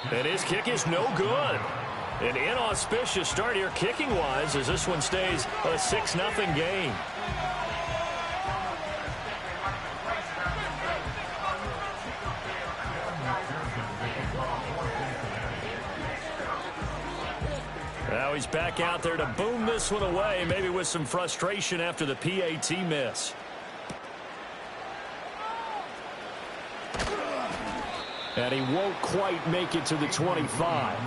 And his kick is no good. An inauspicious start here kicking-wise as this one stays a 6-0 game. Now he's back out there to boom this one away, maybe with some frustration after the PAT miss. And he won't quite make it to the 25.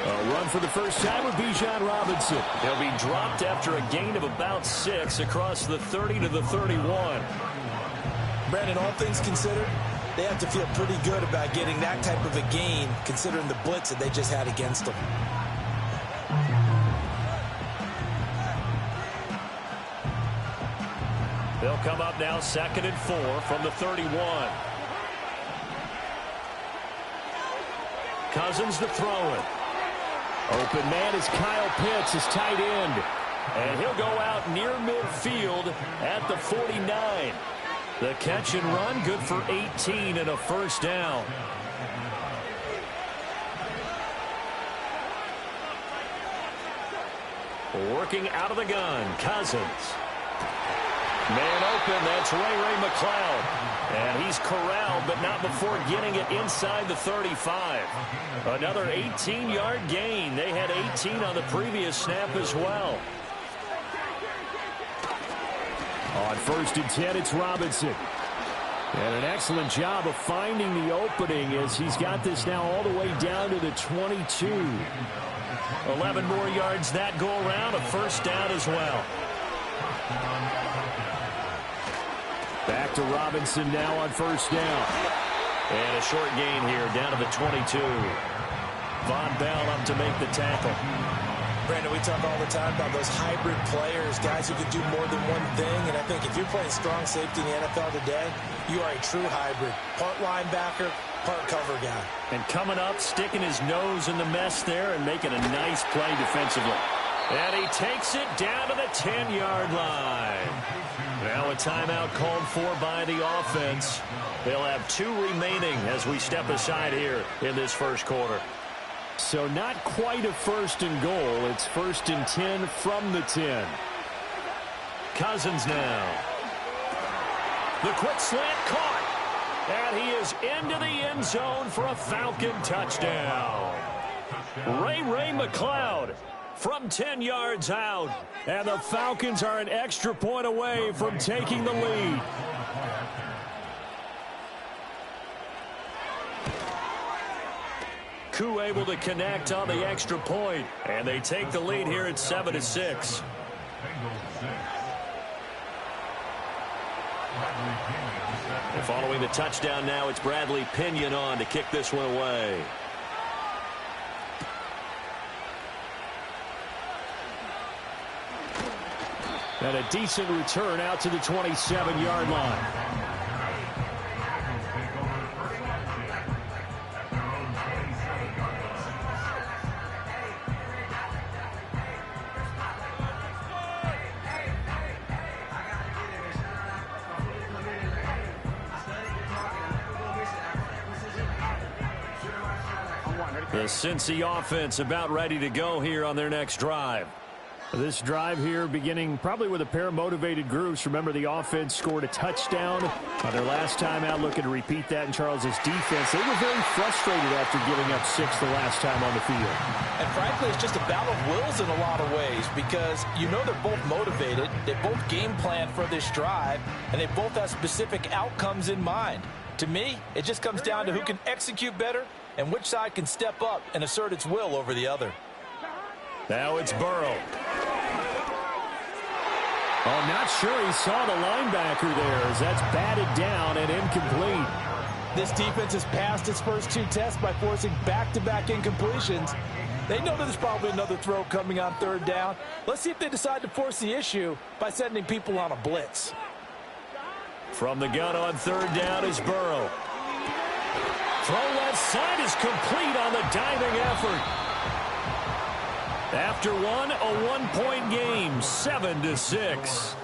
A run for the first time with Bijan Robinson. He'll be dropped after a gain of about 6 across the 30 to the 31. Brandon, all things considered, they have to feel pretty good about getting that type of a gain, considering the blitz that they just had against them. They'll come up now 2nd and 4 from the 31. Cousins to throw it. Open man is Kyle Pitts, his tight end. And he'll go out near midfield at the 49. The catch and run, good for 18 and a first down. Working out of the gun, Cousins. Man open, that's Ray McCloud. And he's corralled, but not before getting it inside the 35. Another 18-yard gain. They had 18 on the previous snap as well. On 1st and 10, it's Robinson. And an excellent job of finding the opening as he's got this now all the way down to the 22. 11 more yards that go around, a first down as well. Back to Robinson now on 1st down. And a short gain here down to the 22. Von Bell up to make the tackle. Brandon, we talk all the time about those hybrid players, guys who can do more than one thing. And I think if you're playing strong safety in the NFL today, you are a true hybrid. Part linebacker, part cover guy. And coming up, sticking his nose in the mess there and making a nice play defensively. And he takes it down to the 10-yard line. Now a timeout called for by the offense. They'll have 2 remaining as we step aside here in this first quarter. So not quite a 1st and goal. It's 1st and 10 from the 10. Cousins now. The quick slant caught. And he is into the end zone for a Falcon touchdown. Ray McCloud from 10 yards out. And the Falcons are an extra point away from taking the lead. Koo able to connect on the extra point, and they take the lead here at 7-6. And following the touchdown now, it's Bradley Pinion on to kick this one away. And a decent return out to the 27-yard line. The Cincy offense about ready to go here on their next drive. This drive here beginning probably with a pair of motivated groups. Remember, the offense scored a touchdown on their last time out, looking to repeat that in Charles's defense. They were very frustrated after giving up 6 the last time on the field. And frankly, it's just a battle of wills in a lot of ways because you know they're both motivated, they both game plan for this drive, and they both have specific outcomes in mind. To me, it just comes down to who can execute better and which side can step up and assert its will over the other. Now it's Burrow. Oh, not sure he saw the linebacker there as that's batted down and incomplete. This defense has passed its first 2 tests by forcing back-to-back incompletions. They know that there's probably another throw coming on 3rd down. Let's see if they decide to force the issue by sending people on a blitz. From the gun on 3rd down is Burrow. Throw left side is complete on the diving effort. After one, a one-point game, 7-6.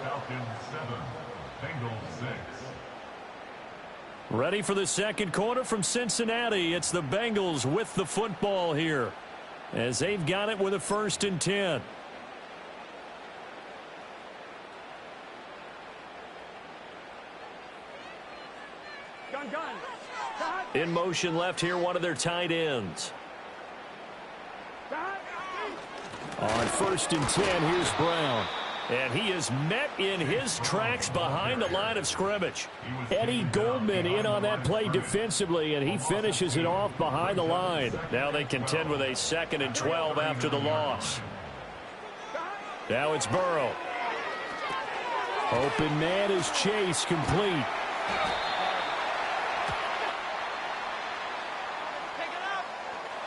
Ready for the second quarter from Cincinnati. It's the Bengals with the football here, as they've got it with a 1st and 10. In motion left here, one of their tight ends. On 1st and 10, here's Brown. And he is met in his tracks behind the line of scrimmage. Eddie Goldman in on that play defensively, and he finishes it off behind the line. Now they contend with a 2nd and 12 after the loss. Now it's Burrow. Open man is Chase, complete.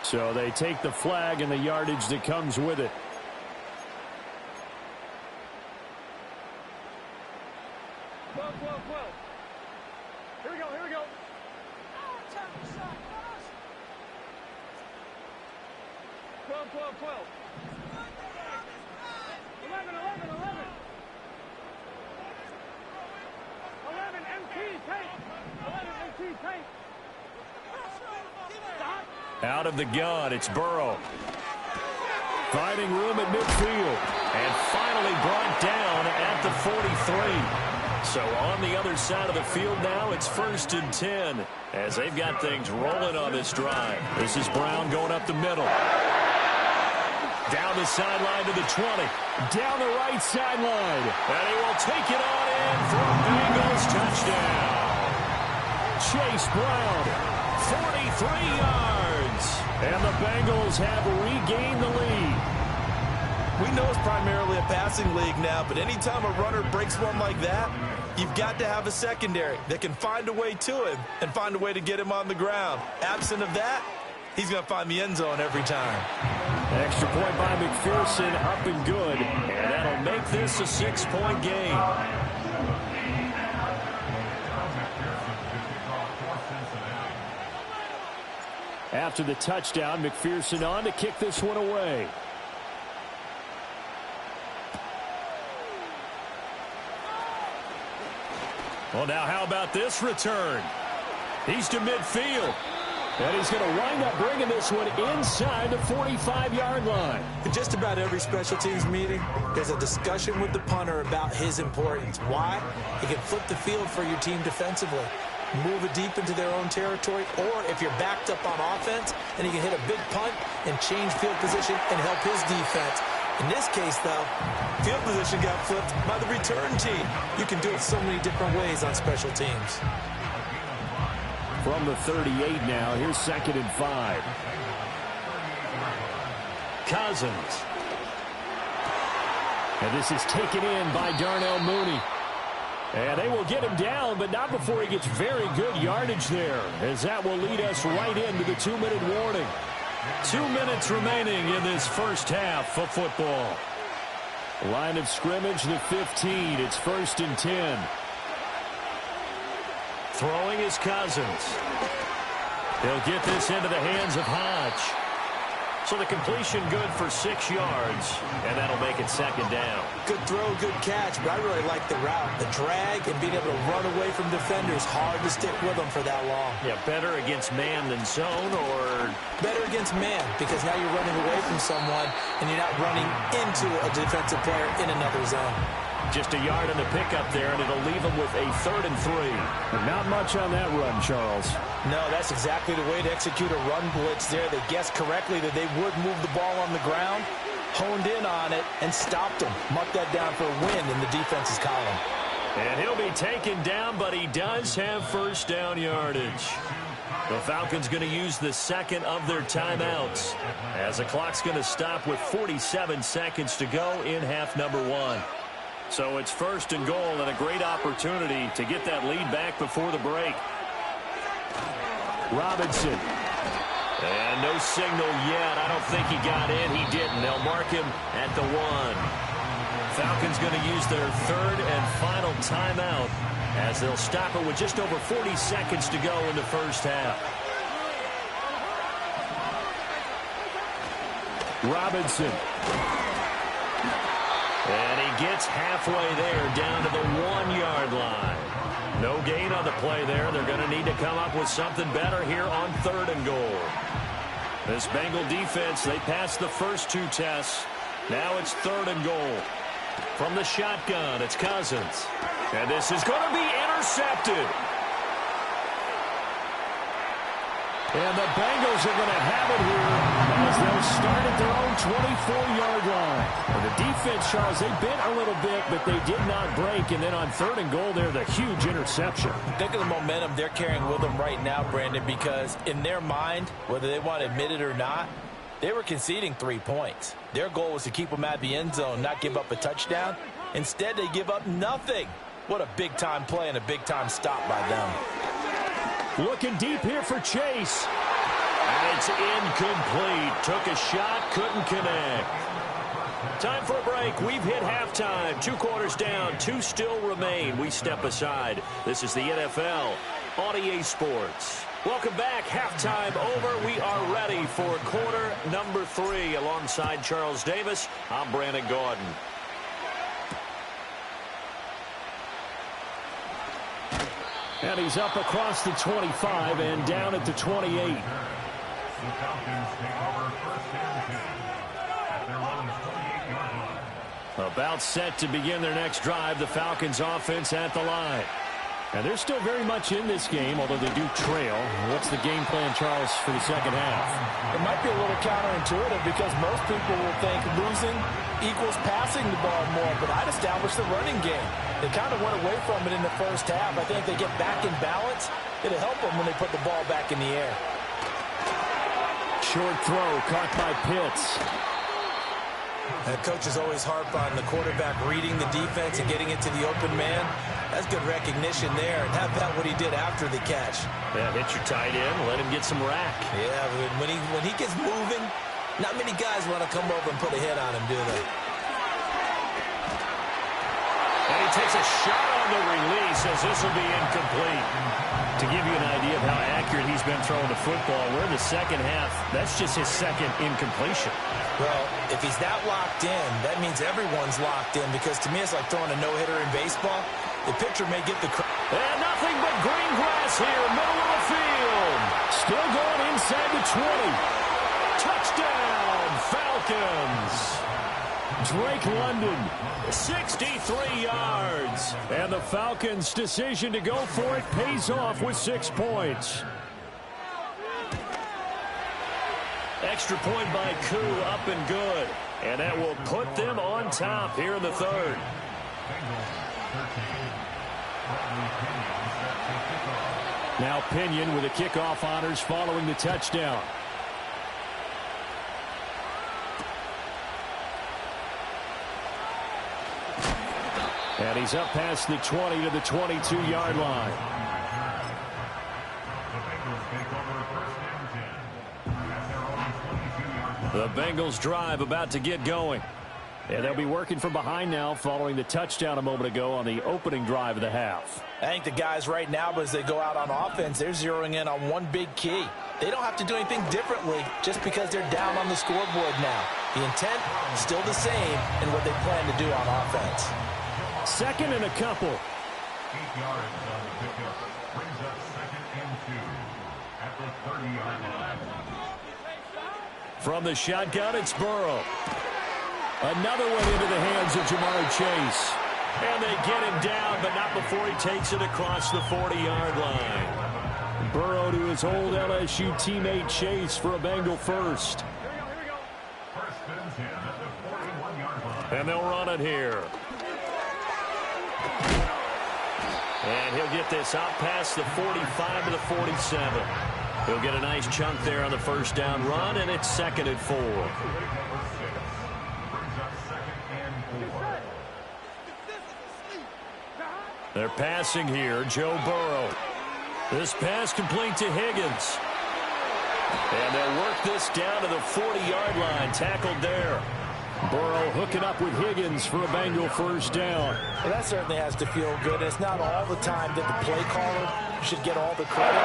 So they take the flag and the yardage that comes with it. Here we go, here we go. 12, 12, 12. 11, 11, 11. 11, MT, take. 11, MT, take. Stop. Out of the gun, it's Burrow. Finding room at midfield. And finally brought down at the 43. So on the other side of the field now, it's 1st and 10 as they've got things rolling on this drive. This is Brown going up the middle. Down the sideline to the 20. Down the right sideline. And he will take it on in for a Bengals touchdown. Chase Brown, 43 yards. And the Bengals have regained the lead. We know it's primarily a passing league now, but anytime a runner breaks one like that, you've got to have a secondary that can find a way to him and find a way to get him on the ground. Absent of that, he's going to find the end zone every time. Extra point by McPherson, up and good. And that'll make this a 6-point game. After the touchdown, McPherson on to kick this one away. Well, now how about this return? He's to midfield. And he's going to wind up bringing this one inside the 45-yard line. In just about every special teams meeting, there's a discussion with the punter about his importance. Why? He can flip the field for your team defensively, move it deep into their own territory, or if you're backed up on offense, then he can hit a big punt and change field position and help his defense. In this case, though, field position got flipped by the return team. You can do it so many different ways on special teams. From the 38 now, here's 2nd and 5. Cousins. And this is taken in by Darnell Mooney. And they will get him down, but not before he gets very good yardage there, as that will lead us right into the 2-minute warning. 2 minutes remaining in this first half of football. Line of scrimmage, the 15. It's 1st and 10. Throwing is Cousins. He'll get this into the hands of Hodge. So the completion good for 6 yards, and that'll make it 2nd down. Good throw, good catch, but I really like the route. The drag and being able to run away from defenders, hard to stick with them for that long. Yeah, better against man than zone, or? Better against man, because now you're running away from someone, and you're not running into a defensive player in another zone. Just a yard on the pickup there, and it'll leave them with a 3rd and 3. Not much on that run, Charles. No, that's exactly the way to execute a run blitz there. They guessed correctly that they would move the ball on the ground, honed in on it, and stopped them. Marked that down for a win in the defense's column. And he'll be taken down, but he does have 1st down yardage. The Falcons going to use the 2nd of their timeouts, as the clock's going to stop with 47 seconds to go in half number 1. So it's 1st and goal, and a great opportunity to get that lead back before the break. Robinson. And no signal yet. I don't think he got in. He didn't. They'll mark him at the 1. Falcons going to use their 3rd and final timeout, as they'll stop it with just over 40 seconds to go in the first half. Robinson And he gets halfway there, down to the 1-yard line. No gain on the play there. They're going to need to come up with something better here on 3rd and goal. This Bengal defense, they passed the first 2 tests. Now it's 3rd and goal. From the shotgun, it's Cousins. And this is going to be intercepted. And the Bengals are going to have it here as they'll start at their own 24-yard line. And the defense, Charles, they bent a little bit, but they did not break. And then on 3rd and goal, they're the huge interception. Think of the momentum they're carrying with them right now, Brandon, because in their mind, whether they want to admit it or not, they were conceding 3 points. Their goal was to keep them at the end zone, not give up a touchdown. Instead, they give up nothing. What a big-time play and a big-time stop by them. Looking deep here for Chase. And it's incomplete. Took a shot, couldn't connect. Time for a break. We've hit halftime. 2 quarters down, 2 still remain. We step aside. This is the NFL on EA Sports. Welcome back. Halftime over. We are ready for quarter number 3. Alongside Charles Davis, I'm Brandon Gaudin. And he's up across the 25 and down at the 28. About set to begin their next drive. The Falcons offense at the line. And they're still very much in this game, although they do trail. What's the game plan, Charles, for the second half? It might be a little counterintuitive because most people will think losing equals passing the ball more, but I'd establish the running game. They kind of went away from it in the first half. I think they get back in balance. It'll help them when they put the ball back in the air. Short throw caught by Pitts. The coaches always harp on the quarterback reading the defense and getting it to the open man. That's good recognition there. And how about what he did after the catch? Yeah, hit your tight end, let him get some rack. Yeah, when he gets moving, not many guys want to come over and put a hit on him, do they? And he takes a shot on the release as this will be incomplete. To give you an idea of how accurate he's been throwing the football, we're in the second half. That's just his second incompletion. Well, if he's that locked in, that means everyone's locked in, because to me it's like throwing a no-hitter in baseball. The pitcher may get the... And nothing but green grass here, middle of the field. Still going inside the 20. Touchdown, Falcons. Drake London, 63 yards. And the Falcons' decision to go for it pays off with 6 points. Extra point by Koo, up and good. And that will put them on top here in the 3rd. Now Pinion with the kickoff honors following the touchdown. And he's up past the 20 to the 22-yard line. The Bengals drive about to get going. And they'll be working from behind now following the touchdown a moment ago on the opening drive of the half. I think the guys right now, as they go out on offense, they're zeroing in on one big key. They don't have to do anything differently just because they're down on the scoreboard now. The intent is still the same in what they plan to do on offense. Second and a couple. 8 yards on the pickup. Brings up 2nd and 2 at the 30-yard line. From the shotgun, it's Burrow. Another one into the hands of Jamar Chase. And they get him down, but not before he takes it across the 40-yard line. Burrow to his old LSU teammate Chase for a Bengal first. First and 10 at the 41-yard line. And they'll run it here. And he'll get this out past the 45 to the 47. He'll get a nice chunk there on the first down run, and it's 2nd and 4. They're passing here, Joe Burrow. This pass complete to Higgins. And they'll work this down to the 40-yard line, tackled there. Burrow hooking up with Higgins for a Bengal first down. Well, that certainly has to feel good. It's not all the time that the play caller should get all the credit.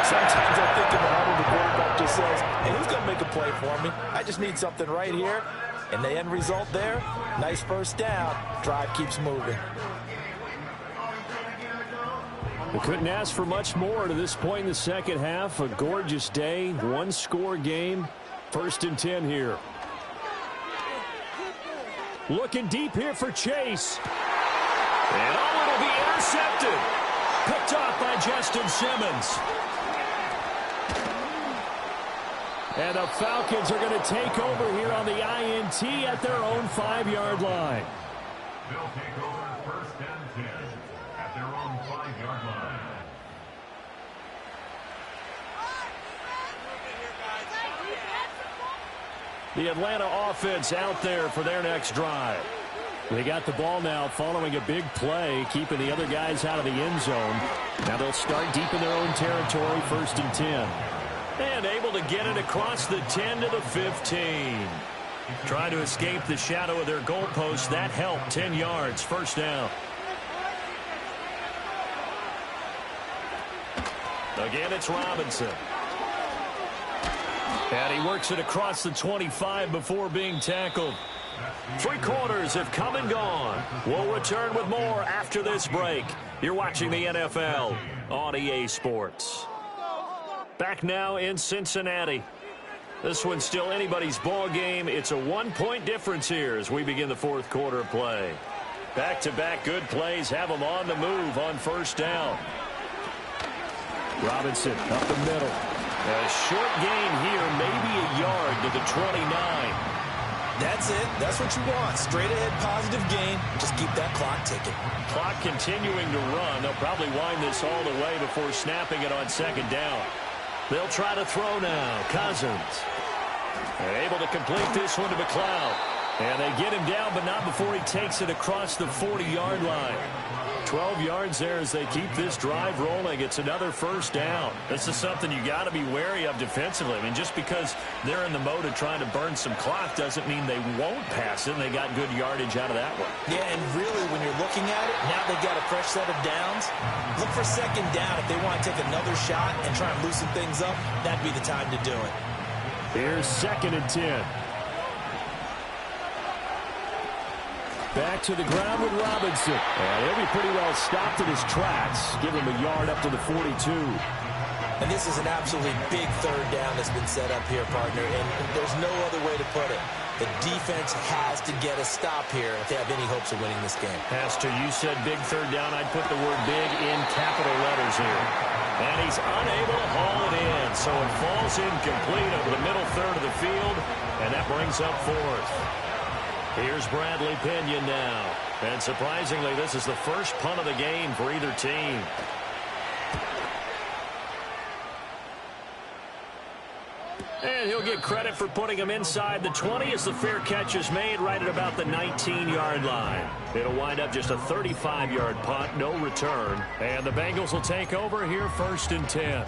Sometimes I think in the huddle, the quarterback just says, hey, who's going to make a play for me? I just need something right here. And the end result there, nice first down. Drive keeps moving. We couldn't ask for much more to this point in the second half. A gorgeous day, one-score game. 1st and 10 here. Looking deep here for Chase. And it'll be intercepted. Picked off by Justin Simmons. And the Falcons are going to take over here on the INT at their own 5-yard line. They'll take over 1st and 10 at their own 5-yard line. The Atlanta offense out there for their next drive. They got the ball now following a big play, keeping the other guys out of the end zone. Now they'll start deep in their own territory, 1st and 10. And able to get it across the 10 to the 15. Trying to escape the shadow of their goalpost. That helped. 10 yards, 1st down. Again, it's Robinson. And he works it across the 25 before being tackled. 3 quarters have come and gone. We'll return with more after this break. You're watching the NFL on EA Sports. Back now in Cincinnati. This one's still anybody's ball game. It's a 1-point difference here as we begin the 4th quarter of play. Back-to-back good plays have them on the move on 1st down. Robinson up the middle. A short gain here, maybe a yard to the 29. That's it. That's what you want. Straight ahead positive gain. Just keep that clock ticking. Clock continuing to run. They'll probably wind this all the way before snapping it on 2nd down. They'll try to throw now. Cousins. And able to complete this one to McLeod. And they get him down, but not before he takes it across the 40-yard line. 12 yards there as they keep this drive rolling. It's another 1st down. This is something you got to be wary of defensively. I mean, just because they're in the mode of trying to burn some clock doesn't mean they won't pass it. And they got good yardage out of that one. Yeah, and really, when you're looking at it, now they've got a fresh set of downs. Look for 2nd down. If they want to take another shot and try and loosen things up, that'd be the time to do it. Here's 2nd and 10. Back to the ground with Robinson. And he'll be pretty well stopped in his tracks. Give him a yard up to the 42. And this is an absolutely big 3rd down that's been set up here, partner. And there's no other way to put it. The defense has to get a stop here if they have any hopes of winning this game. Pastor, you said big 3rd down. I'd put the word big in capital letters here. And he's unable to haul it in. So it falls incomplete over the middle 3rd of the field. And that brings up 4th. Here's Bradley Pinion now. And surprisingly, this is the first punt of the game for either team. And he'll get credit for putting him inside the 20 as the fair catch is made right at about the 19-yard line. It'll wind up just a 35-yard punt, no return. And the Bengals will take over here 1st and 10.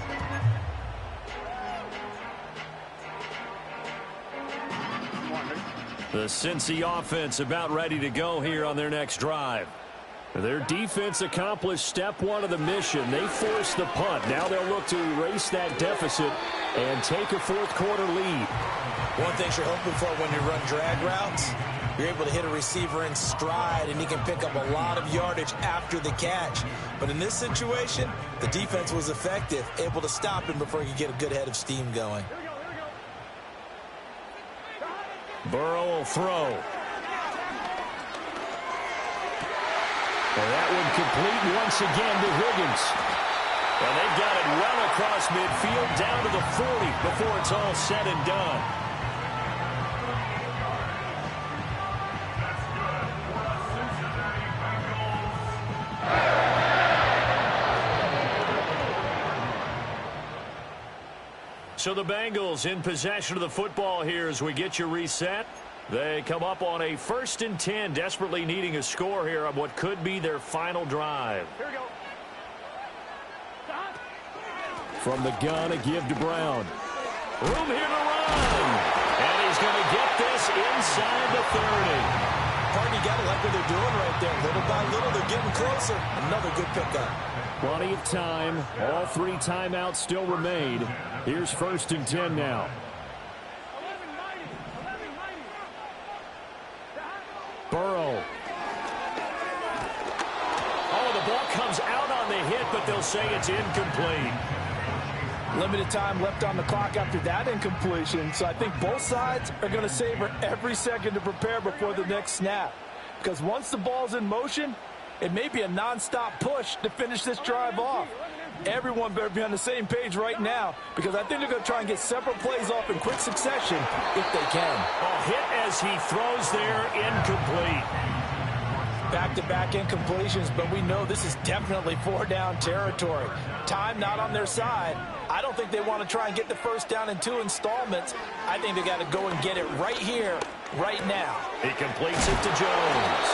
The Cincy offense about ready to go here on their next drive. Their defense accomplished step 1 of the mission. They forced the punt. Now they'll look to erase that deficit and take a 4th quarter lead. One thing you're hoping for when you run drag routes, you're able to hit a receiver in stride and he can pick up a lot of yardage after the catch. But in this situation, the defense was effective, able to stop him before he could get a good head of steam going. Burrow will throw. And that one complete once again to Higgins. And they've got it well across midfield down to the 40 before it's all said and done. So the Bengals in possession of the football here as we get you reset. They come up on a 1st and 10, desperately needing a score here on what could be their final drive. Here we go. From the gun, a give to Brown. Room here to run. And he's going to get this inside the 30. Partner, you got to like what they're doing right there. Little by little, they're getting closer. Another good pickup. Plenty of time. All 3 timeouts still remain. Here's 1st and 10 now. comes out on the hit, but they'll say it's incomplete. Limited time left on the clock after that incompletion, so I think both sides are going to savor every second to prepare before the next snap. Because once the ball's in motion, it may be a non-stop push to finish this drive off. Everyone better be on the same page right now, because I think they're going to try and get several plays off in quick succession if they can. A hit as he throws there, incomplete. Back-to-back incompletions, but we know this is definitely four-down territory. Time not on their side. I don't think they want to try and get the first down in 2 installments. I think they got to go and get it right here, right now. He completes it to Jones.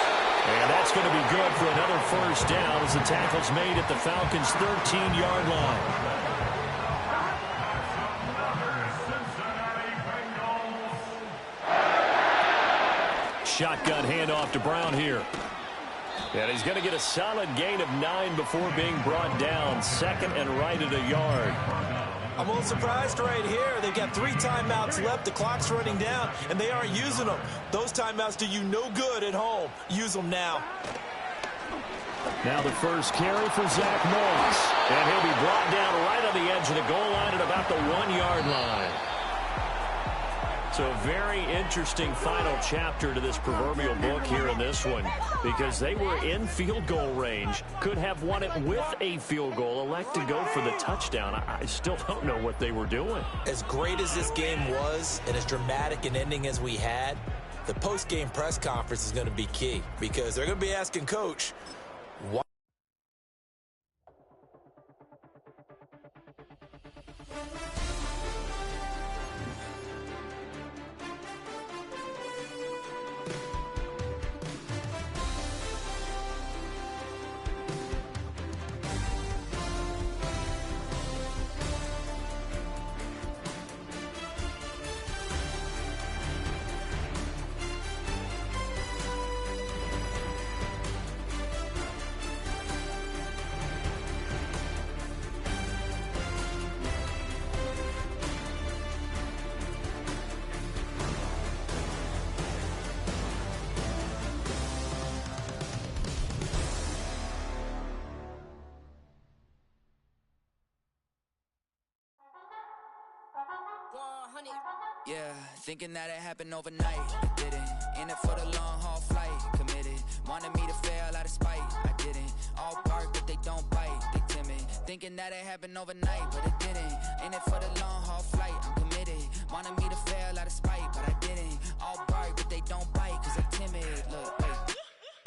And that's going to be good for another first down as the tackle's made at the Falcons' 13-yard line. Shotgun handoff to Brown here. And he's going to get a solid gain of 9 before being brought down. Second and right at a yard. I'm a little surprised right here. They've got 3 timeouts left. The clock's running down, and they aren't using them. Those timeouts do you no good at home. Use them now. Now the first carry for Zach Moss. And he'll be brought down right on the edge of the goal line at about the 1-yard line. So a very interesting final chapter to this proverbial book here in this one, because they were in field goal range, could have won it with a field goal, elect to go for the touchdown. I still don't know what they were doing. As great as this game was and as dramatic an ending as we had, the post-game press conference is going to be key, because they're going to be asking Coach, why? Yeah, thinking that it happened overnight, it didn't. In it for the long haul flight, committed. Wanted me to fail out of spite, I didn't. All bark, but they don't bite, they timid. Thinking that it happened overnight, but it didn't. In it for the long haul flight, I'm committed. Wanted me to fail out of spite, but I didn't. All bark, but they don't bite, cause I'm timid. Look, wait.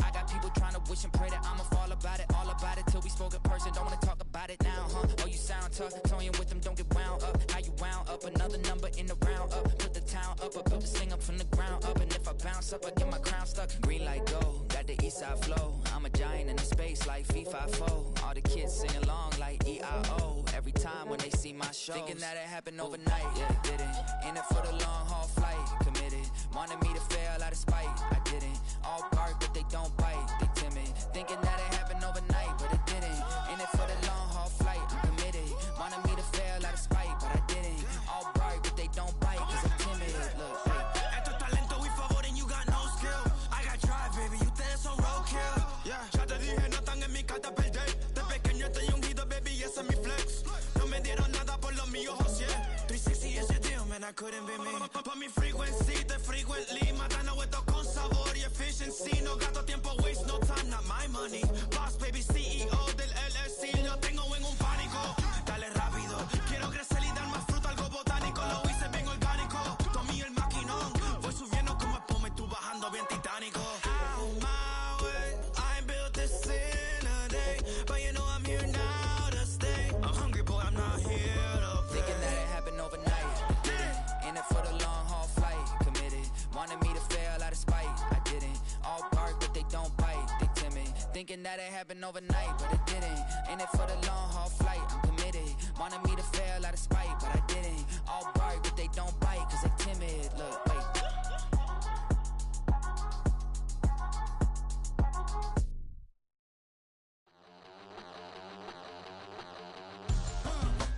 I got people trying to wish and pray that I'ma fall about it, all about it till we spoke in person. Don't wanna talk about it now, huh? Oh, you sound tough, toying with them, don't get wound up. How you wound up? Another number in the round up. Put the town up, I built this thing up from the ground up. And if I bounce up, I get my crown stuck. Green light go, got the east side flow. I'm a giant in the space like FIFA 4. All the kids sing along like EIO. Every time when they see my show, thinking that it happened overnight, yeah, it didn't. In it for the long haul flight, committed. Wanted me to fail out of spite, I didn't. All bark, but they don't bite, they timid. Thinking that it happened overnight, but it didn't. In it for the long haul flight, I'm committed. Wanted me to fail out of spite, but I didn't. All bark, but they don't bite, cause I'm timid. Look, wait. Esto es talento, we favor, and you got no skill. I got drive, baby, ustedes son roadkill. Yeah, ya te dije, no están en mi carta perder. De pequeño estoy ungido, baby, ese es mi flex. No me dieron nada por lo mío, José. 360 is your deal, man, I couldn't be me. Pa' mi frequency, te frequently. Matando esto con sabor y efficiency. No gasto tiempo, waste no time, not my money. Boss, baby, CEO del LLC. Lo tengo en un pánico. Dale rápido, quiero crecer y dar más fruto, algo botánico. Lo hice bien orgánico. Tomé el maquinón. Voy subiendo como espuma y tú bajando bien titánico. Out my way, I ain't built this in a day. But you know I'm here now to stay. I'm hungry, boy, I'm not here to play. Thinking that it happened overnight, didn't. In it for the long haul flight, committed. Wanted me to fail out of spite, I didn't. All bark, but they don't bite, they timid. Thinking that it happened overnight, but it didn't. In it for the long haul flight, I'm committed. Wanted me to fail out of spite, but I didn't. All bark, but they don't bite, cause I'm timid. Look, wait.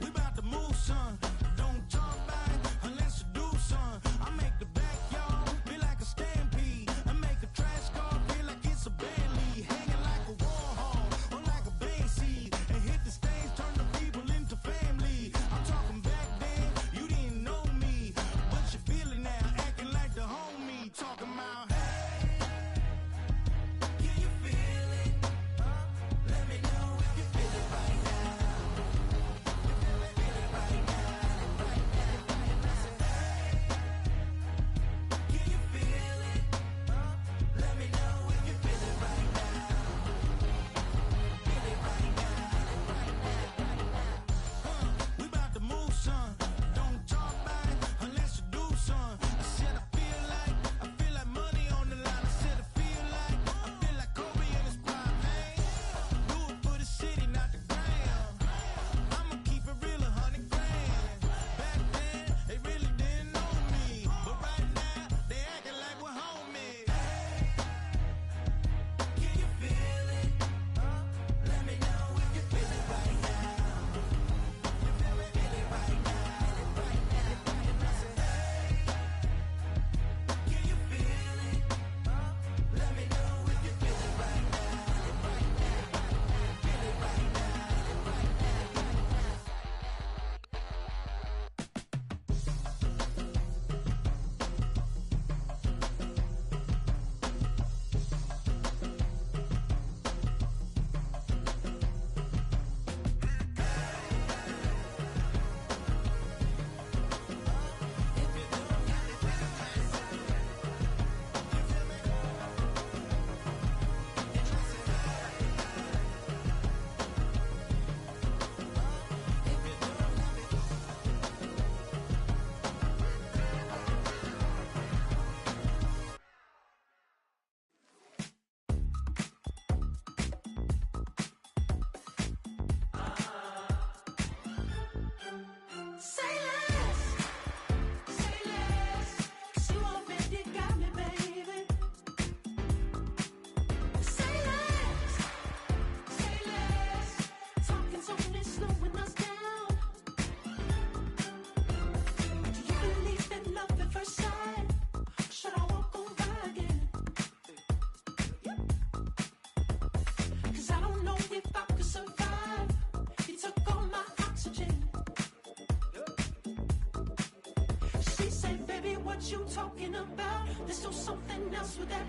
We about to move, son. Don't talk back unless you do, son. I make the backyard feel like a stampede. I make a trash car feel like it's a Bentley. Hanging like a Warhol or like a Benz you talking about. There's still something else with that.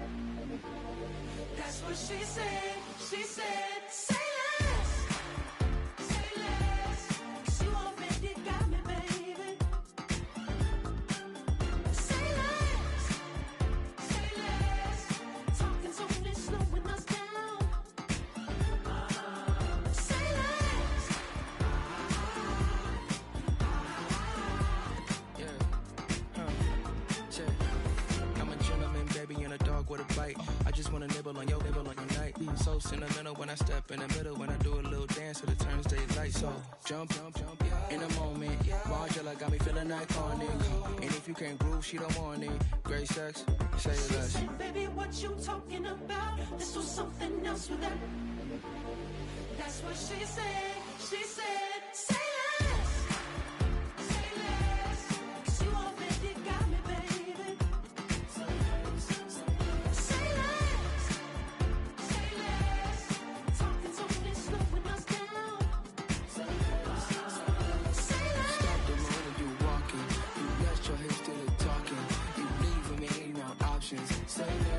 That's what she said. She said, say less. Say less. 'Cause you already got me, baby. Say less. Say less. Talking's only slowing us down. Say less. I'm a gentleman, baby, and a dog with a bite. I just wanna nibble on your night. So sentimental when I step in the middle, when I do a little dance to the turns daylight. So jump, in a moment. Margella got me feeling iconic. And if you can't groove, she don't want it. Great sex, say less. She said, baby, what you talking about? There's still something else with that. That's what she said. She said, say less. Say less. 'Cause you already got me, baby. Say less. Say less. Talking's only slowing us down. Say less. Say less. Stop the moment you walking. You rest your hips to the talking. You leaving me no options. Say less.